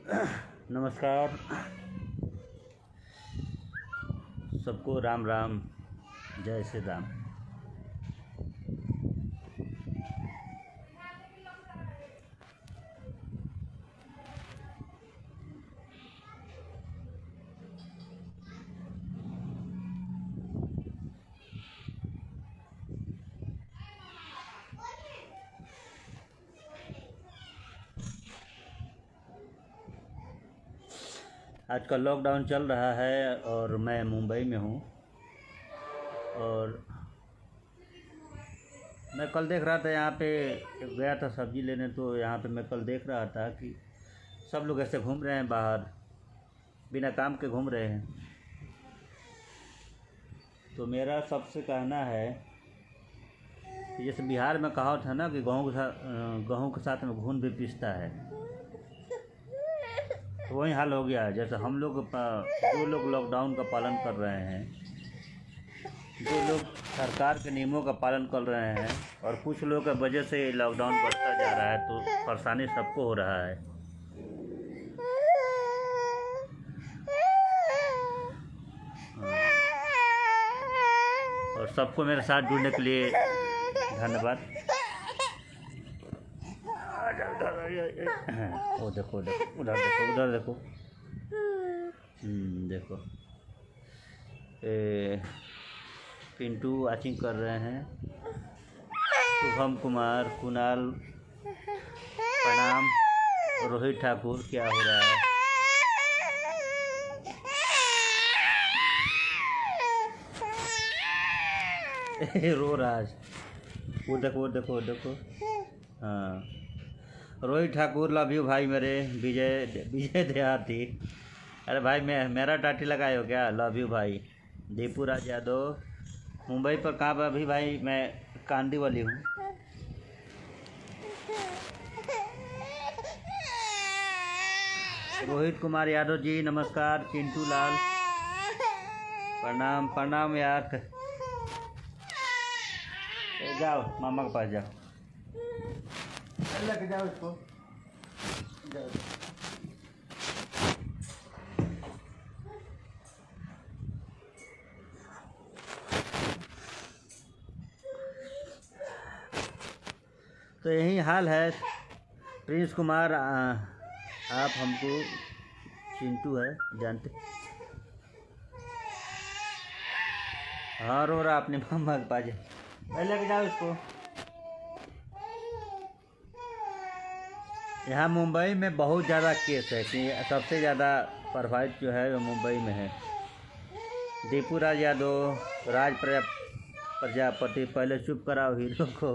नमस्कार सबको, राम राम, जय श्री राम। आजकल लॉकडाउन चल रहा है और मैं मुंबई में हूँ। और मैं कल देख रहा था, यहाँ पे गया था सब्ज़ी लेने, तो यहाँ पे मैं कल देख रहा था कि सब लोग ऐसे घूम रहे हैं बाहर, बिना काम के घूम रहे हैं। तो मेरा सबसे कहना है कि जैसे बिहार में कहावत है ना कि गेहूँ के साथ में घून भी पिसता है, तो वही हाल हो गया है। जैसे हम लोग जो लोग लॉकडाउन का पालन कर रहे हैं, जो लोग सरकार के नियमों का पालन कर रहे हैं, और कुछ लोगों की वजह से लॉकडाउन बढ़ता जा रहा है, तो परेशानी सबको हो रहा है। और सबको मेरे साथ जुड़ने के लिए धन्यवाद। वो देखो देखो, उधर देखो, उधर देखो, देखो पिंटू वाचिंग कर रहे हैं, शुभम कुमार, कुणाल, प्रणाम, रोहित ठाकुर, क्या हो रहा है? रो रहा है, वो देखो, वो देखो, वो देखो। हाँ, रोहित ठाकुर, लव यू भाई मेरे। विजय देहाती, अरे भाई मेरा टाटी लगाए हो क्या? लव यू भाई। दीपू राज यादव, मुंबई पर कहाँ पर? अभी भाई मैं कांदी वाली हूँ। रोहित कुमार यादव जी नमस्कार। चिंटू लाल प्रणाम, प्रणाम यार। जाओ मामा के पास जाओ, लेके जाओ इसको, जाओ। तो यही हाल है। प्रिंस कुमार, आप हमको चिंटू है जानते? हाँ, रो रहा अपने मामा के पास, लेके जाओ इसको। यहाँ मुंबई में बहुत ज़्यादा केस है कि सबसे ज़्यादा प्रभावित जो है वो मुंबई में है। दीपू राज यादव, प्रजापति, पहले चुप कराओ हीरो को।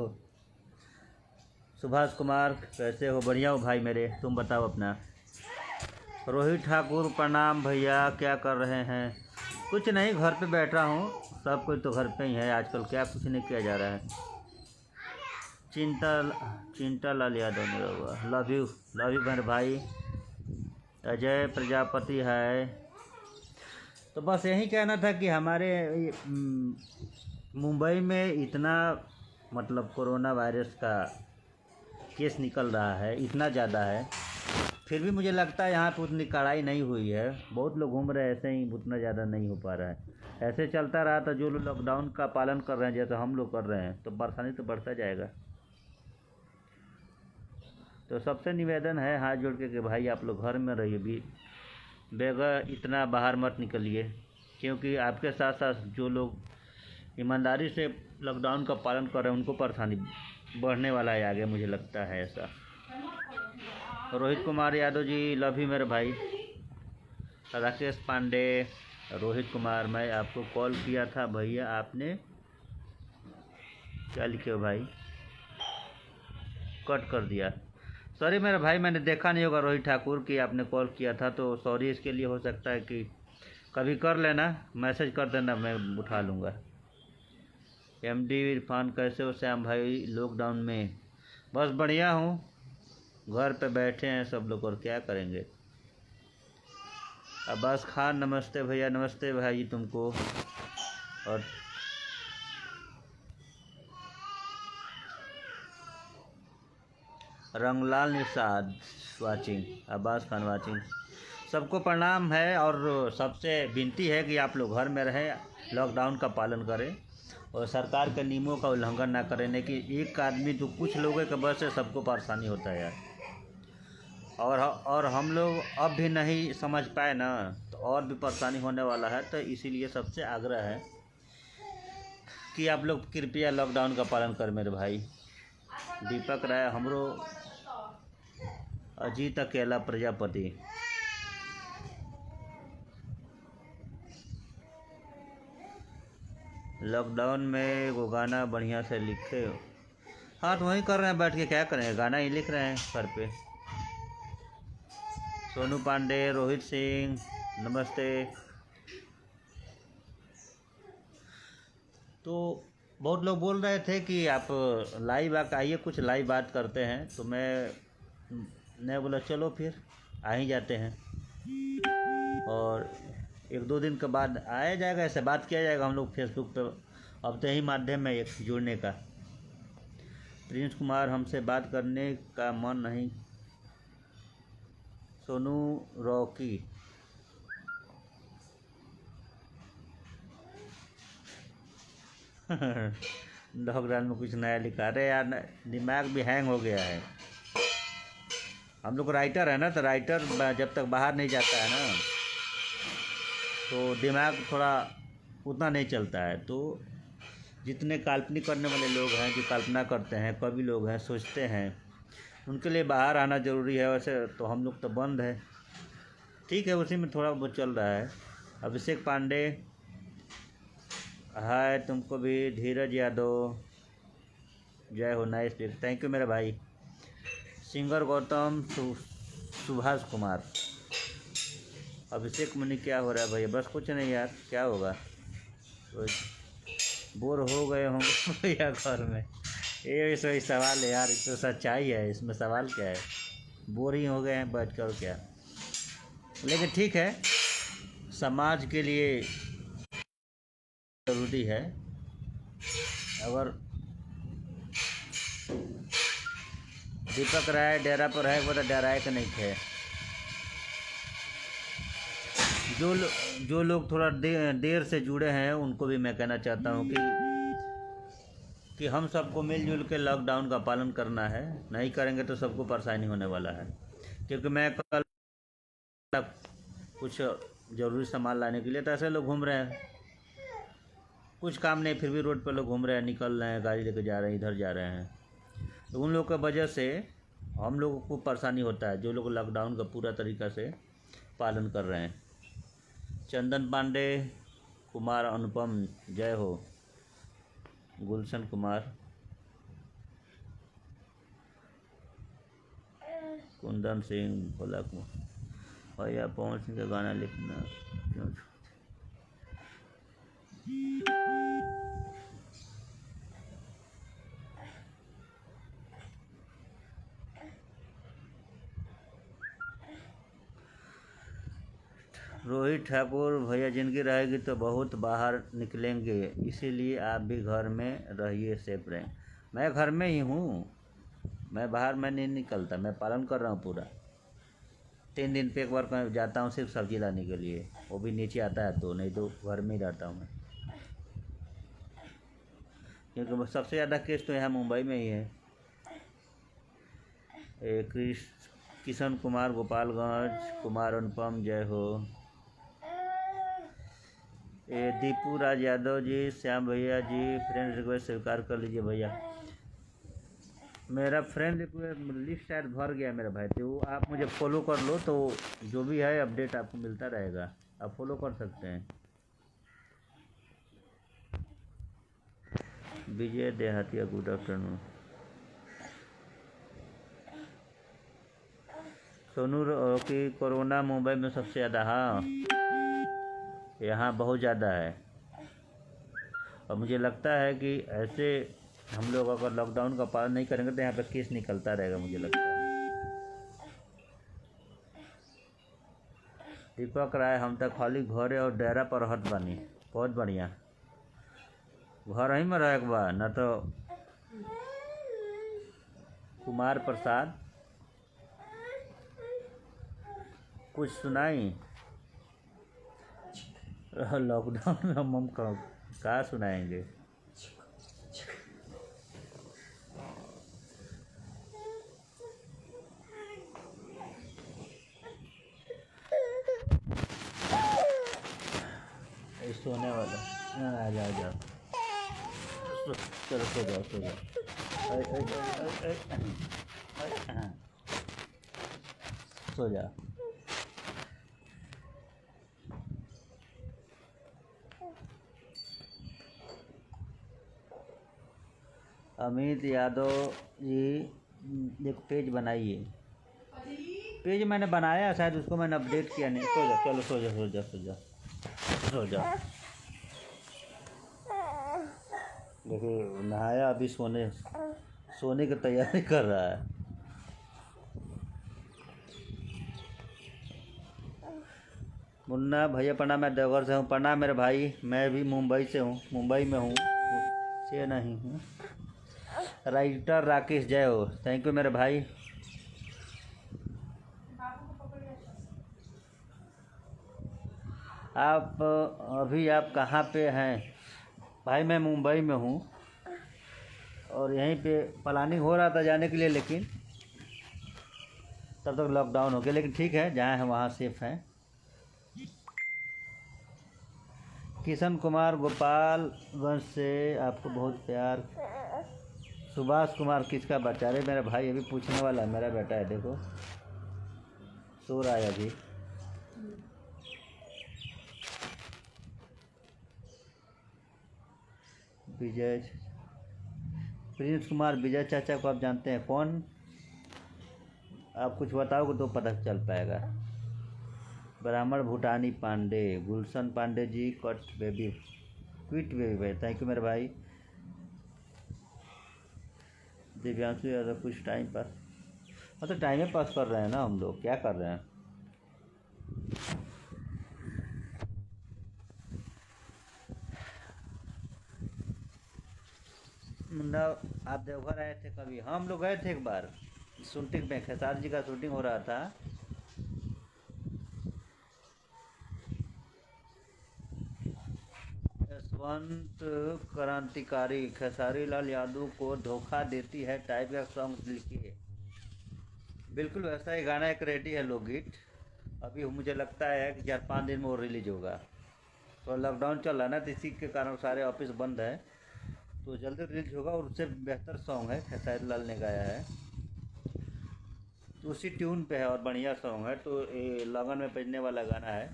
सुभाष कुमार, कैसे हो? बढ़िया हो भाई मेरे, तुम बताओ अपना। रोहित ठाकुर, प्रणाम भैया, क्या कर रहे हैं? कुछ नहीं, घर पे बैठा हूँ। सब कोई तो घर पे ही है आजकल, क्या कुछ नहीं किया जा रहा है। चिंता लाल यादव मेरा हुआ, लव यू मेरे भाई। अजय प्रजापति है। तो बस यही कहना था कि हमारे मुंबई में इतना मतलब कोरोना वायरस का केस निकल रहा है, इतना ज़्यादा है, फिर भी मुझे लगता है यहाँ पर उतनी कड़ाई नहीं हुई है। बहुत लोग घूम रहे हैं ऐसे ही, उतना ज़्यादा नहीं हो पा रहा है। ऐसे चलता रहा तो जो लोग लॉकडाउन का पालन कर रहे हैं जैसे हम लोग कर रहे हैं, तो परेशानी तो बढ़ता जाएगा। तो सबसे निवेदन है हाथ जोड़ के कि भाई आप लोग घर में रहिए, भी बगैर इतना बाहर मत निकलिए, क्योंकि आपके साथ साथ जो लोग ईमानदारी से लॉकडाउन का पालन कर रहे हैं उनको परेशानी बढ़ने वाला है आगे, मुझे लगता है ऐसा। रोहित कुमार यादव जी, लव यू मेरे भाई। राकेश पांडे, रोहित कुमार, मैं आपको कॉल किया था भैया, आपने क्या लिखे हो भाई? कट कर दिया। सॉरी मेरे भाई, मैंने देखा नहीं होगा रोहित ठाकुर कि आपने कॉल किया था, तो सॉरी इसके लिए। हो सकता है कि कभी कर लेना, मैसेज कर देना, मैं उठा लूँगा। एमडी इरफान, कैसे हो श्याम भाई लॉकडाउन में? बस बढ़िया हूँ, घर पे बैठे हैं सब लोग, और क्या करेंगे। अब्बास खान, नमस्ते भैया। नमस्ते भाई तुमको। और रंगलाल निषाद वाचिंग, अब्बास खान वाचिंग। सबको प्रणाम है और सबसे विनती है कि आप लोग घर में रहें, लॉकडाउन का पालन करें और सरकार के नियमों का उल्लंघन ना करें। नहीं कि एक आदमी जो कुछ लोगों के वजह से सबको परेशानी होता है यार। और हम लोग अब भी नहीं समझ पाए ना तो और भी परेशानी होने वाला है। तो इसीलिए सबसे आग्रह है कि आप लोग कृपया लॉकडाउन का पालन करें मेरे भाई। दीपक राय, हमरो अजीत अकेला प्रजापति। लॉकडाउन में वो गाना बढ़िया से लिखे हो। हाँ तो वहीं कर रहे हैं बैठ के, क्या करें, गाना ही लिख रहे हैं घर पे। सोनू पांडे, रोहित सिंह, नमस्ते। तो बहुत लोग बोल रहे थे कि आप लाइव आइए, कुछ लाइव बात करते हैं। तो मैं बोला चलो फिर आ ही जाते हैं और 1-2 दिन के बाद आया जाएगा, ऐसे बात किया जाएगा हम लोग फेसबुक पे। अब तो यही माध्यम है एक जुड़ने का। प्रिंस कुमार, हमसे बात करने का मन नहीं। सोनू रॉकी, लॉकडाउन में कुछ नया लिखा। अरे यार दिमाग भी हैंग हो गया है। हम लोग राइटर है ना, तो राइटर जब तक बाहर नहीं जाता है ना तो दिमाग थोड़ा उतना नहीं चलता है। तो जितने काल्पनिक करने वाले लोग हैं, जो कल्पना करते हैं, कवि लोग हैं, सोचते हैं, उनके लिए बाहर आना ज़रूरी है। वैसे तो हम लोग तो बंद है, ठीक है, उसी में थोड़ा बहुत चल रहा है। अभिषेक पांडे, हाय तुमको भी। धीरज यादव, जय हो, नाइस पिक, थैंक यू मेरा भाई। सिंगर गौतम, सुभाष कुमार। अभिषेक मुनि, क्या हो रहा है भैया? बस कुछ नहीं यार, क्या होगा, तो बोर हो गए होंगे भैया घर में। ये सही सवाल है यार, तो सच्चाई है, इसमें सवाल क्या है। बोर ही हो गए हैं बैठ कर, क्या। लेकिन ठीक है, समाज के लिए ज़रूरी है। अगर दीपक राय डेरा पर है, वो तो डराए के नहीं थे। जो लोग थोड़ा देर से जुड़े हैं उनको भी मैं कहना चाहता हूँ कि हम सबको मिलजुल के लॉकडाउन का पालन करना है। नहीं करेंगे तो सबको परेशानी होने वाला है। क्योंकि मैं कल कुछ ज़रूरी सामान लाने के लिए, तो ऐसे लोग घूम रहे हैं, कुछ काम नहीं, फिर भी रोड पर लोग घूम रहे हैं, निकल रहे हैं, गाड़ी लेके जा रहे हैं, इधर जा रहे हैं। तो उन लोगों की वजह से हम लोगों को परेशानी होता है, जो लोग लॉकडाउन का पूरा तरीक़ा से पालन कर रहे हैं। चंदन पांडे, कुमार अनुपम, जय हो। गुलशन कुमार, कुंदन सिंह, भोला कुमार, भैया पवन सिंह का गाना लिखना क्यों? रोहित ठाकुर, भैया जिंदगी रहेगी तो बहुत बाहर निकलेंगे, इसीलिए आप भी घर में रहिए, सेफ रहें। मैं घर में ही हूँ, मैं बाहर में नहीं निकलता, मैं पालन कर रहा हूँ पूरा। 3 दिन पे एक बार मैं जाता हूँ सिर्फ सब्ज़ी लाने के लिए, वो भी नीचे आता है तो, नहीं तो घर में ही रहता हूँ मैं। क्योंकि सबसे ज़्यादा केस तो यहाँ मुंबई में ही है। किशन कुमार, गोपालगंज, कुमार अनुपम, जय हो। दीपू राज यादव जी, श्याम भैया जी, फ्रेंड रिक्वेस्ट स्वीकार कर लीजिए भैया। मेरा फ्रेंड रिक्वेस्ट लिस्ट शायद भर गया मेरा भाई, तो आप मुझे फॉलो कर लो, तो जो भी है अपडेट आपको मिलता रहेगा, आप फॉलो कर सकते हैं। विजय देहातिया, गुड आफ्टरनून। सोनू कि कोरोना मुंबई में सबसे ज़्यादा, हाँ यहाँ बहुत ज़्यादा है। और मुझे लगता है कि ऐसे हम लोग अगर लॉकडाउन का पालन नहीं करेंगे तो यहाँ पर केस निकलता रहेगा, मुझे लगता है। दीपक राय, हम तक खाली घरे और डेरा पर रहत बानी, बहुत बढ़िया। घर ही में रहे के बा न तो। कुमार प्रसाद, कुछ सुनाई। लॉकडाउन में हम कहाँ सुनाएंगे। सोने वाला। आ जा आ जा। चलो सो जाओ सो जाओ। सो जा। अमित यादव जी एक पेज बनाइए। पेज मैंने बनाया, शायद उसको मैंने अपडेट किया नहीं। सो जा, चलो सो जा सो जा सो जा सो जा। देखो नहाया, अभी सोने की तैयारी कर रहा है। मुन्ना भैया प्रणाम, मैं देवघर से हूँ। प्रणाम मेरे भाई, मैं भी मुंबई से हूँ, मुंबई में हूँ से नहीं हूँ। राइटर राकेश जय हो, थैंक यू मेरे भाई। आप कहाँ पे हैं भाई? मैं मुंबई में हूँ और यहीं पे प्लानिंग हो रहा था जाने के लिए, लेकिन तब तक लॉकडाउन हो गया। लेकिन ठीक है, जहाँ है वहाँ सेफ हैं। किशन कुमार गोपालगंज से आपको बहुत प्यार। सुभाष कुमार किसका बच्चा? अरे मेरा भाई अभी पूछने वाला है, मेरा बेटा है। देखो सो रहा है अभी। विजय प्रिंस कुमार विजय चाचा को आप जानते हैं? कौन? आप कुछ बताओगे तो पता चल पाएगा। ब्राह्मण भूटानी पांडे, गुलशन पांडे जी, क्विट बेबी भाई, थैंक यू मेरे भाई। दिव्यांशु यादव, कुछ टाइम पास, मतलब टाइम पास कर रहे हैं ना हम लोग, क्या कर रहे हैं। मुन्ना आप देवघर आए थे कभी? हम लोग गए थे एक बार, शूटिंग में, खेसारी जी का शूटिंग हो रहा था। यशवंत क्रांतिकारी, खेसारी लाल यादव को धोखा देती है टाइप का सॉन्ग लिखिए। बिल्कुल वैसा ही गाना एक रेडी है, लोकगीत। अभी मुझे लगता है कि 4-5 दिन में वो रिलीज होगा। तो लॉकडाउन चल रहा है ना, तो इसी के कारण सारे ऑफिस बंद है, तो जल्दी रिलीज होगा। और उससे बेहतर सॉन्ग है, खेसारी लाल ने गाया है, तो उसी ट्यून पे है और बढ़िया सॉन्ग है। तो ये लगन में बजने वाला गाना है।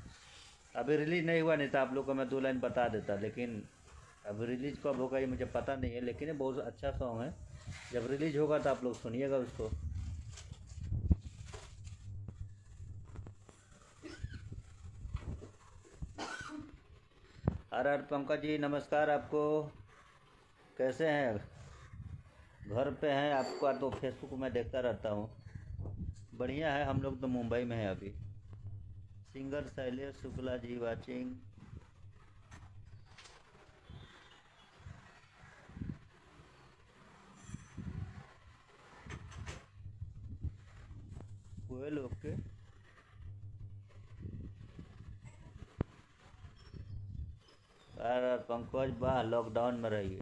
अभी रिलीज नहीं हुआ, नहीं तो आप लोग को मैं 2 लाइन बता देता, लेकिन अभी रिलीज कब होगा ये मुझे पता नहीं है। लेकिन ये बहुत अच्छा सॉन्ग है, जब रिलीज होगा तो आप लोग सुनिएगा उसको। हर पंकज जी नमस्कार आपको, कैसे हैं? घर पे हैं? आपका तो फेसबुक में देखता रहता हूँ। बढ़िया है, हम लोग तो मुंबई में हैं अभी। Singer Shailesh Shukla ji watching. कोयल ओके। यार पंकज वाह, लॉकडाउन में रहिए।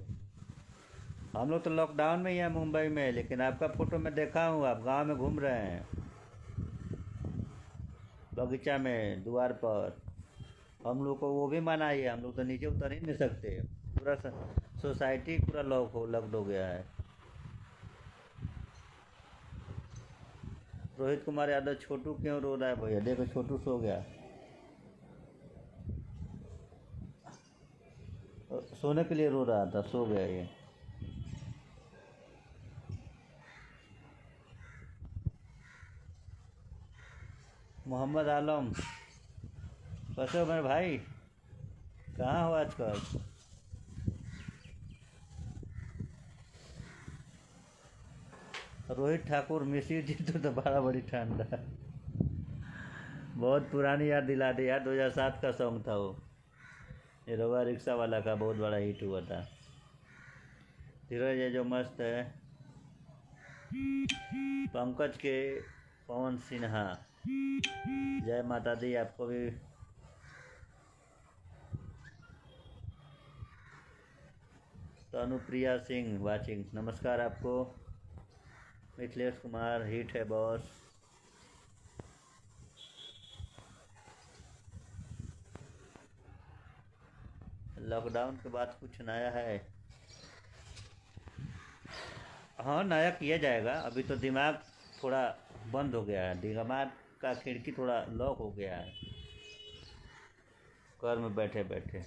हम लोग तो लॉकडाउन में ही हैं मुंबई में, लेकिन आपका फोटो मैं देखा हूँ, आप गांव में घूम रहे हैं, बगीचा में, द्वार पर। हम लोग को वो भी मना ही है, हम लोग तो नीचे उतर ही नहीं सकते। पूरा सोसाइटी पूरा लॉक्ड हो गया है। रोहित कुमार यादव, छोटू क्यों रो रहा है भैया? देखो छोटू सो गया, सोने के लिए रो रहा था, सो गया ये। मोहम्मद आलम, कैसे हो मेरे भाई? कहाँ हो आजकल? रोहित ठाकुर, मिसिर जी तो बड़ा बड़ी ठंडा है। बहुत पुरानी याद दिला दी यार, 2007 का सॉन्ग था वो, ये रवा रिक्शा वाला का, बहुत बड़ा हिट हुआ था। धीरज है जो मस्त है। पंकज के पवन सिन्हा, जय माता दी आपको भी। तनुप्रिया सिंह वाचिंग, नमस्कार आपको। मिथिलेश कुमार, हिट है बॉस। लॉकडाउन के बाद कुछ नया है? हाँ, नया किया जाएगा। अभी तो दिमाग थोड़ा बंद हो गया है, दिमाग का खिड़की थोड़ा लॉक हो गया है घर में बैठे बैठे।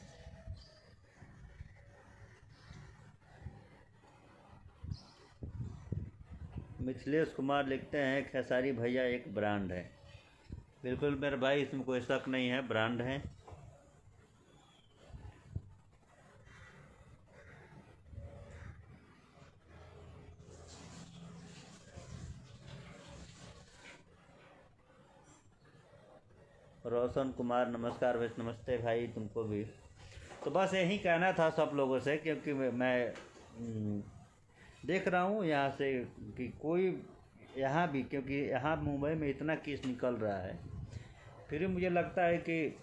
मिथिलेश कुमार लिखते हैं खेसारी भैया एक ब्रांड है। बिल्कुल मेरे भाई, इसमें कोई शक नहीं है, ब्रांड है। रोशन कुमार, नमस्कार भाई। नमस्ते भाई, तुमको भी। तो बस यही कहना था सब लोगों से, क्योंकि मैं देख रहा हूँ यहाँ से कि कोई यहाँ भी, क्योंकि यहाँ मुंबई में इतना केस निकल रहा है, फिर भी मुझे लगता है कि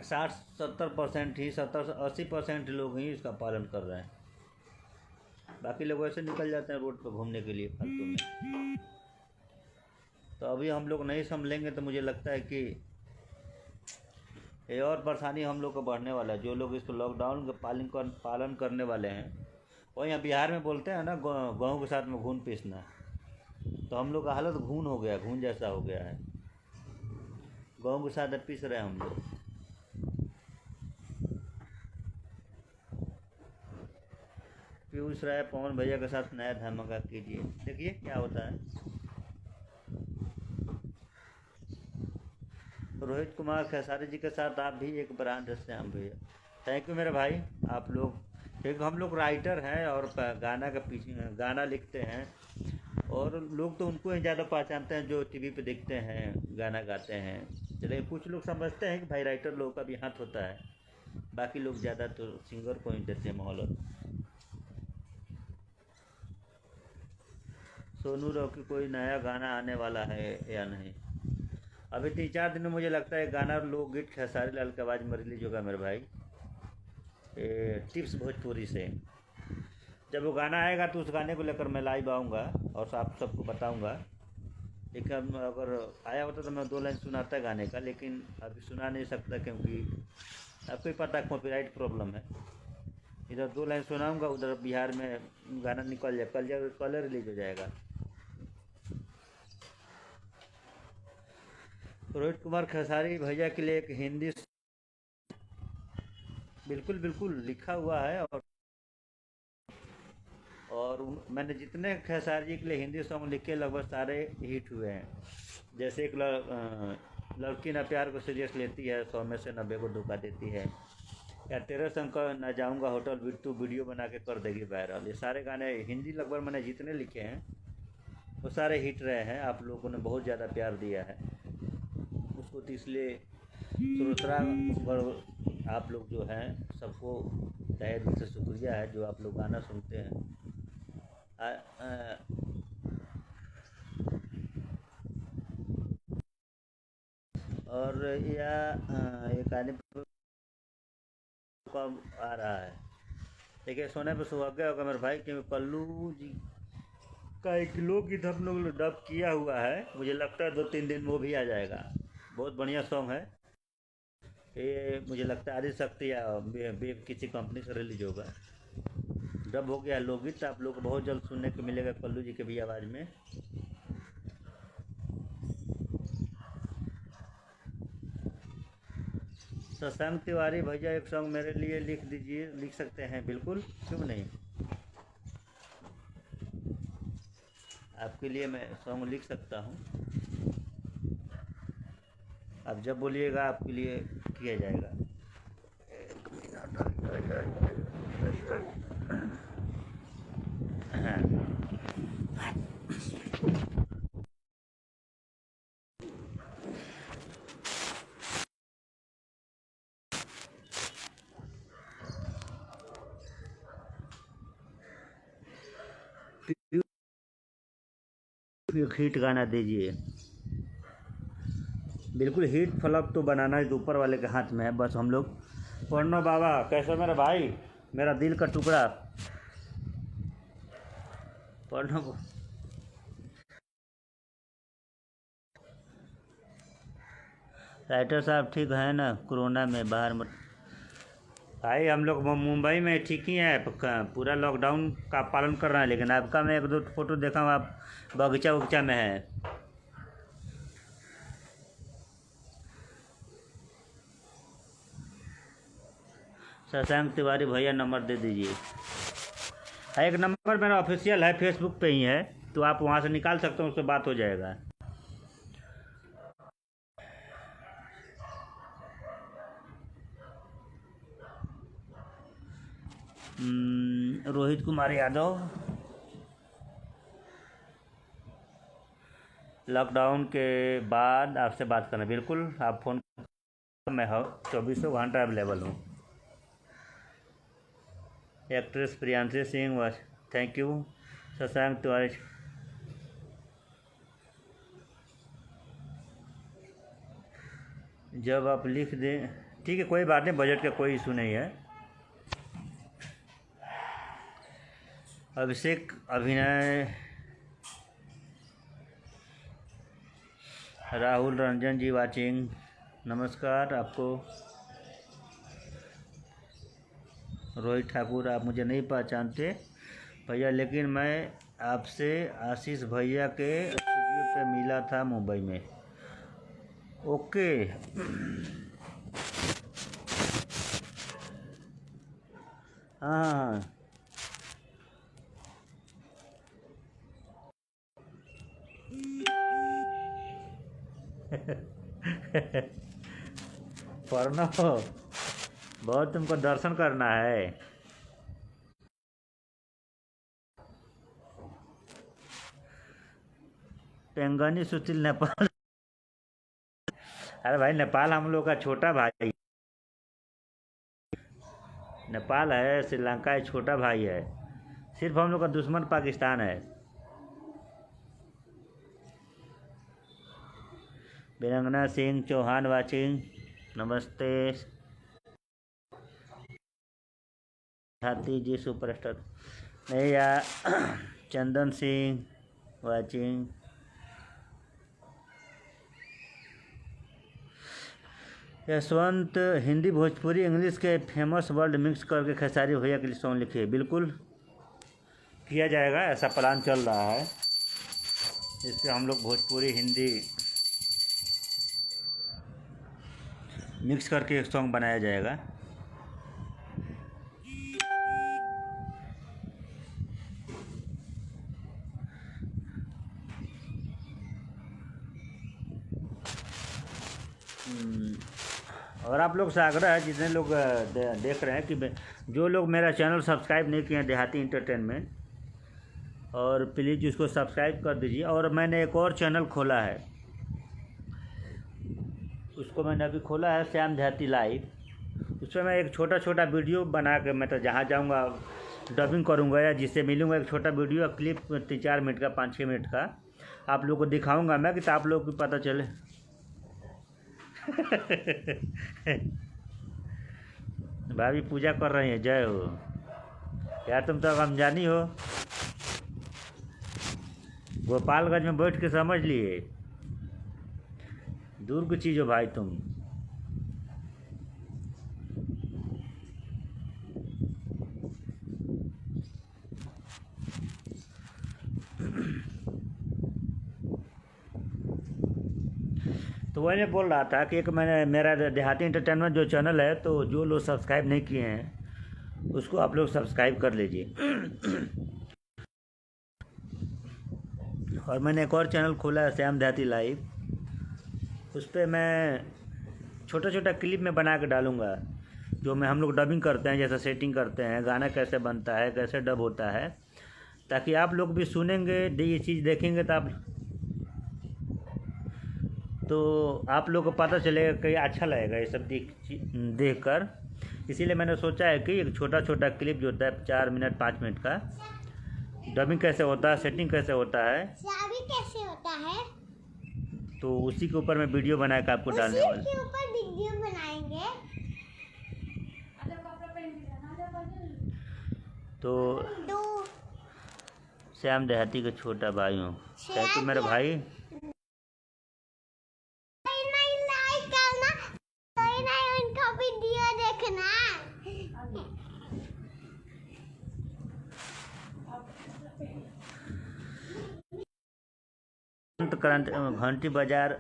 60-70% ही, 70-80% लोग ही इसका पालन कर रहे हैं। बाकी लोग ऐसे निकल जाते हैं रोड पर घूमने के लिए फालतू में। तो अभी हम लोग नहीं संभलेंगे तो मुझे लगता है कि ये और परेशानी हम लोग को बढ़ने वाला है। जो लोग इसको लॉकडाउन का पालन करने वाले हैं, और यहाँ बिहार में बोलते हैं ना, गेहूँ के साथ में घून पीसना, तो हम लोग का हालत घून हो गया, घून जैसा हो गया है। गेहूँ के साथ पीस रहे हैं हम लोग। पीयूष राय, पवन भैया के साथ नया धमाका कीजिए, देखिए क्या होता है। रोहित कुमार, खेसारी जी के साथ आप भी एक ब्रांड है श्याम भैया। थैंक यू मेरे भाई। आप लोग, क्योंकि हम लोग राइटर हैं और गाना के पीछे गाना लिखते हैं, और लोग तो उनको ही ज़्यादा पहचानते हैं जो टीवी पे देखते हैं, गाना गाते हैं। चलिए, कुछ लोग समझते हैं कि भाई राइटर लोगों का भी हाथ होता है, बाकी लोग ज़्यादा तो सिंगर को ही देते हैं मोहलत। सोनू राव की कोई नया गाना आने वाला है या नहीं? अभी 3-4 दिन में मुझे लगता है गाना लोकगीत खेसारी लाल की आवाज़ में रिलीज होगा मेरे भाई, टिप्स भोजपुरी से। जब वो गाना आएगा तो उस गाने को लेकर मैं लाइव आऊँगा और आप सबको बताऊँगा। लेकिन अगर आया होता तो मैं 2 लाइन सुनाता गाने का, लेकिन अभी सुना नहीं सकता, क्योंकि आपको ही पता है कॉपीराइट प्रॉब्लम है। इधर 2 लाइन सुनाऊँगा, उधर बिहार में गाना निकल जाए, कल रिलीज हो जाएगा। रोहित कुमार, खेसारी भैया के लिए एक हिंदी, बिल्कुल बिल्कुल लिखा हुआ है। और मैंने जितने खेसारी जी के लिए हिंदी सॉन्ग लिखे लगभग सारे हिट हुए हैं। जैसे एक लड़की ना प्यार को सीरियस लेती है, 100 में से 90 को धोखा देती है, या तेरे संग का ना जाऊंगा होटल बिट्टू वीडियो बना के कर देगी वायरल। ये सारे गाने हिंदी लगभग मैंने जितने लिखे हैं वो सारे हिट रहे हैं। आप लोगों ने बहुत ज़्यादा प्यार दिया है उसको, तो इसलिए श्रोता आप लोग जो हैं सबको तहे दिल से शुक्रिया है जो आप लोग गाना सुनते हैं। और ये गाने कब आ रहा है? देखिए, सोने पे सुहागा होगा मेरे भाई, क्योंकि पल्लू जी का एक लोकगीत हम लोग डब किया हुआ है, मुझे लगता है 2-3 दिन में वो भी आ जाएगा। बहुत बढ़िया सॉन्ग है ये, मुझे लगता है आदिशक्ति या किसी कंपनी से रिलीज होगा। डब हो गया लोकगीत, आप लोग को बहुत जल्द सुनने को मिलेगा पल्लू जी के भी आवाज़ में। शशांक तिवारी भैया, एक सॉन्ग मेरे लिए लिख दीजिए। लिख सकते हैं, बिल्कुल, क्यों नहीं। आपके लिए मैं सॉन्ग लिख सकता हूँ, आप जब बोलिएगा आपके लिए किया जाएगा। हिट गाना दीजिए। बिल्कुल हीट फ्लॉप तो बनाना है, ऊपर वाले के हाथ में है। बस हम लोग पढ़ना। बाबा कैसे मेरा भाई, मेरा दिल का टुकड़ा, पढ़ना। राइटर साहब ठीक है ना? कोरोना में बाहर मत भाई। हम लोग मुंबई में ठीक ही हैं, पूरा लॉकडाउन का पालन कर रहे हैं। लेकिन आपका मैं एक दो फोटो देखा हूँ, आप बगीचा उगीचा में है। शशांक तिवारी भैया नंबर दे दीजिए। एक नंबर मेरा ऑफिशियल है, फेसबुक पे ही है, तो आप वहाँ से निकाल सकते हो, उससे बात हो जाएगा। रोहित कुमार यादव, लॉकडाउन के बाद आपसे बात करना। बिल्कुल आप फ़ोन, मैं हो 24 घंटा अवेलेबल हूँ। एक्ट्रेस प्रियांशी सिंह, बस थैंक यू। शशांक तिवारी, जब आप लिख दें ठीक है, कोई बात नहीं, बजट का कोई इशू नहीं है। अभिषेक अभिनय, राहुल रंजन जी वाचिंग, नमस्कार आपको। रोहित ठाकुर, आप मुझे नहीं पहचानते भैया, लेकिन मैं आपसे आशीष भैया के स्टूडियो पे मिला था मुंबई में। ओके। हाँ हाँ पढ़ना हो बहुत, तुमको दर्शन करना है। पेंगनी सुशील, नेपाल। अरे भाई, नेपाल हम लोग का छोटा भाई, नेपाल है, श्रीलंका एक छोटा भाई है। सिर्फ हम लोग का दुश्मन पाकिस्तान है। वीरंगना सिंह चौहान वाचिंग, नमस्ते। हाथी जी सुपरस्टार नहीं यार। चंदन सिंह वाचिंग। यशवंत, हिंदी भोजपुरी इंग्लिश के फेमस वर्ड मिक्स करके खेसारी भैया के लिए सॉन्ग लिखिए। बिल्कुल किया जाएगा, ऐसा प्लान चल रहा है। इससे हम लोग भोजपुरी हिंदी मिक्स करके एक सॉन्ग बनाया जाएगा। और आप लोग से आग्रह है, जितने लोग देख रहे हैं, कि जो लोग मेरा चैनल सब्सक्राइब नहीं किए हैं देहाती इंटरटेनमेंट, और प्लीज़ उसको सब्सक्राइब कर दीजिए। और मैंने एक और चैनल खोला है, उसको मैंने अभी खोला है, श्याम देहाती लाइव। उसमें मैं एक छोटा छोटा वीडियो बना के, मैं तो जहाँ जाऊँगा डबिंग करूँगा, या जिससे मिलूँगा, एक छोटा वीडियो क्लिप 3-4 मिनट का, 5-6 मिनट का आप लोग को दिखाऊँगा मैं, कि तो आप लोग को पता चले। भाभी पूजा कर रही हैं, जय हो यार। तुम तो रमजानी हो, गोपालगंज में बैठ के समझ लिए, दूर की चीज़ हो भाई तुम। तो वही मैं बोल रहा था कि एक मैंने मेरा देहाती इंटरटेनमेंट जो चैनल है, तो जो लोग सब्सक्राइब नहीं किए हैं उसको आप लोग सब्सक्राइब कर लीजिए। और मैंने एक और चैनल खोला है, श्याम देहाती लाइव। उस पर मैं छोटा छोटा क्लिप में बना के डालूँगा, जो मैं हम लोग डबिंग करते हैं, जैसा सेटिंग करते हैं, गाना कैसे बनता है, कैसे डब होता है, ताकि आप लोग भी सुनेंगे, ये चीज़ देखेंगे तो आप लोग को पता चलेगा कि अच्छा लगेगा ये सब देख कर। इसीलिए मैंने सोचा है कि एक छोटा छोटा क्लिप जो होता है 4 मिनट 5 मिनट का, डबिंग कैसे होता है, सेटिंग कैसे होता है, तो उसी के ऊपर मैं वीडियो बना के आपको डालने वाला। उसी के ऊपर वीडियो बनाएंगे। तो श्याम देहाती का छोटा भाई हूँ, क्या तू मेरा भाई? नहीं लाइक करना, नहीं उनका वीडियो देखना। करंट घंटी बाजार और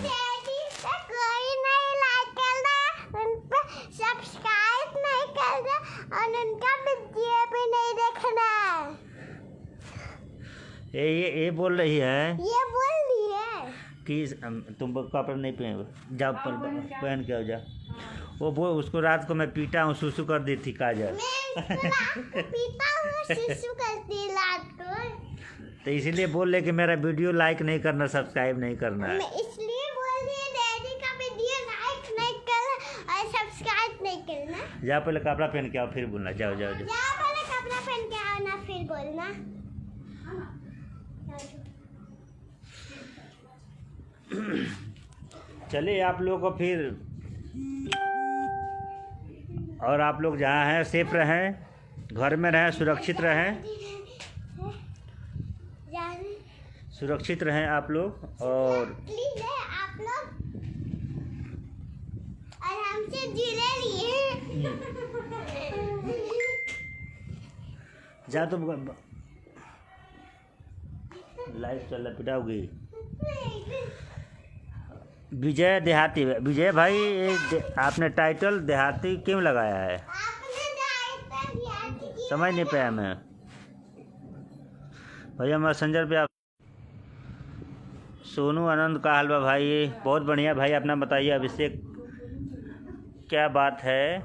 डैडी से कोई नहीं लाइक करना, उन पे सब्सक्राइब नहीं करना और उनका वीडियो भी नहीं देखना। ये बोल रही है ये बोल रही है कि तुम कपड़ा नहीं पहन, जाओ पहन के आओ जा। वो उसको रात को मैं पीटा हूँ, सुसु कर दी थी काजल। मैं पीता हूँ, शिशु करती रात को। तो इसीलिए बोल रहे कि मेरा वीडियो लाइक नहीं करना, सब्सक्राइब नहीं करना है। मैं इसलिए बोल रही है डैडी का वीडियो लाइक नहीं करना और सब्सक्राइब नहीं करना। जाओ पहले कपड़ा पहन के आओ फिर बोलना। जाओ जाओ जाओ। जाओ पहले कपड़ा पहन के आओ ना फिर बोलना। चलिए आप लोग को फिर, और आप लोग जहाँ हैं सेफ रहें, घर में रहें, सुरक्षित रहें, सुरक्षित रहें आप लोग। और प्लीज आप लोग और हमसे जुड़े रहिए। जा तुम लाइव चल रहा, पिटाओगी। विजय देहाती, विजय भाई आपने टाइटल देहाती क्यों लगाया है? समझ नहीं पाया मैं भैया। मैसेंजर पे आप सोनू आनंद का हलवा भाई, बहुत बढ़िया भाई। अपना बताइए अभिषेक, क्या बात है?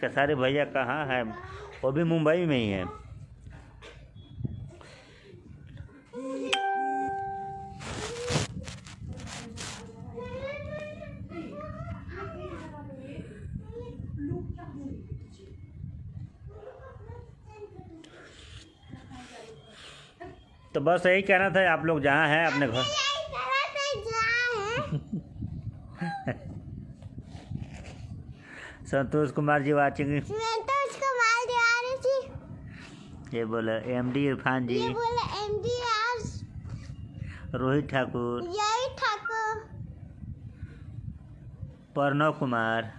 कसारे भैया कहाँ है? वो भी मुंबई में ही है। तो बस यही कहना था, आप लोग जहाँ हैं अपने घर। संतोष कुमार जी वाचिंग। संतोष कुमार जी, ये बोला एमडी इरफान जी, ये बोला एमडी रोहित ठाकुर, यही ठाकुर, प्रणव कुमार,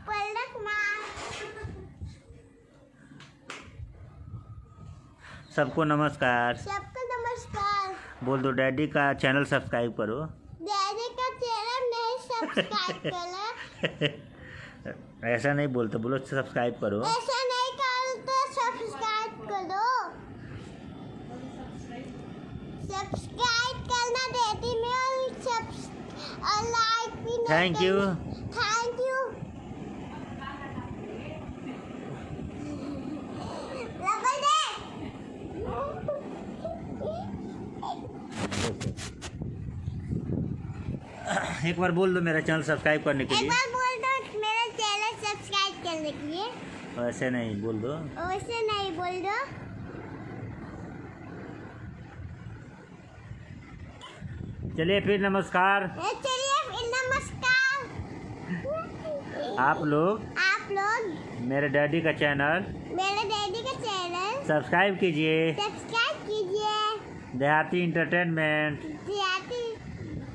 सबको नमस्कार। सबको नमस्कार। बोल दो डैडी का चैनल सब्सक्राइब करो। डैडी का चैनल नहीं सब्सक्राइब करो। ऐसा नहीं बोलते, बोलो सब्सक्राइब करो। ऐसा नहीं करते, सब्सक्राइब करो। सब्सक्राइब करना डैडी में और लाइक भी नहीं। Thank you. Thank you. एक बार बोल दो मेरा चैनल सब्सक्राइब करने के लिए। एक बार बोल दो मेरा चैनल सब्सक्राइब करने के लिए। वैसे नहीं बोल दो। वैसे नहीं बोल दो। चलिए फिर नमस्कार। चलिए फिर नमस्कार। आप लोग मेरे डैडी का चैनल सब्सक्राइब कीजिए। देहाती एंटरटेनमेंट। देहाती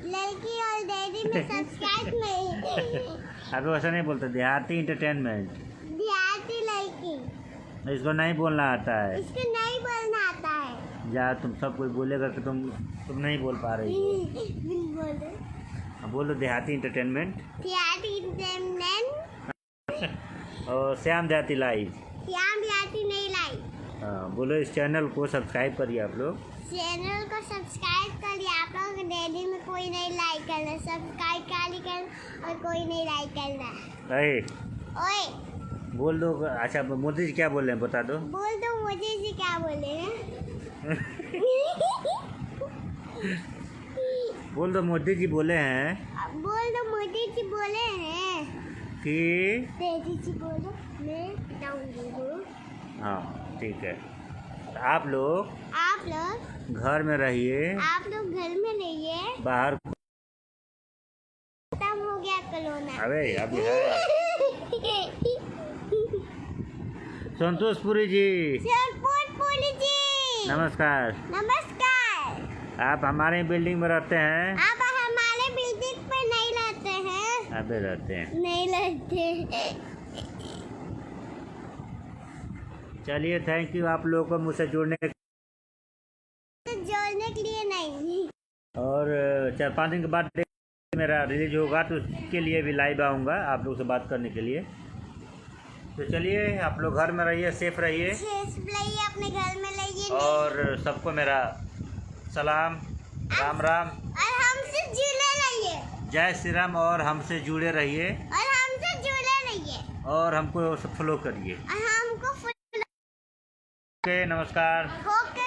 लड़की और डैडी में सब्सक्राइब नहीं। अभी वैसा नहीं बोलते, देहाती एंटरटेनमेंट। देहाती लड़की, इसको नहीं बोलना आता है। इसको नहीं बोलना आता है। जा तुम सब कोई बोलेगा कि तुम नहीं बोल पा रही हो। बोलो देहाती एंटरटेनमेंट। देहाती एंटरटेनमेंट और श्याम देहाती लाइव। श्याम देहाती नहीं लाइव। हाँ बोलो, इस चैनल को सब्सक्राइब करिए आप लोग। चैनल को सब्सक्राइब करिए आप लोग। डैडी में कोई नहीं लाइक करना, सब्सक्राइब करना और कोई नहीं लाइक करना। ओए बोल दो। अच्छा मोदी जी क्या बोल रहे हैं बता दो। बोल दो मोदी जी क्या बोले हैं। बोल दो मोदी जी बोले हैं। बोल दो मोदी जी बोले हैं कि डैडी जी बोलो मैं बताऊंगी। हाँ ठीक है। आप लोग घर में रहिए, आप लोग घर में रहिए। बाहर खत्म हो गया कोरोना। अबे अभी है। संतोषपुरी जी, सरपुरी जी, नमस्कार। नमस्कार। आप हमारे बिल्डिंग में रहते हैं? आप हमारे बिल्डिंग पर नहीं रहते हैं? अबे रहते हैं। नहीं रहते। चलिए, थैंक यू आप लोगों को मुझसे जुड़ने के लिए नहीं। और 4-5 दिन के बाद मेरा रिलीज होगा तो उसके लिए भी लाइव आऊँगा आप लोग से बात करने के लिए। तो चलिए, आप लोग घर में रहिए, सेफ रहिए, अपने घर में रहिए। और सबको मेरा सलाम, राम राम, और हमसे जुड़े रहिए। जय श्री राम। और हमसे जुड़े रहिए, और हमको फॉलो करिए। हमको ओके, नमस्कार। ओके।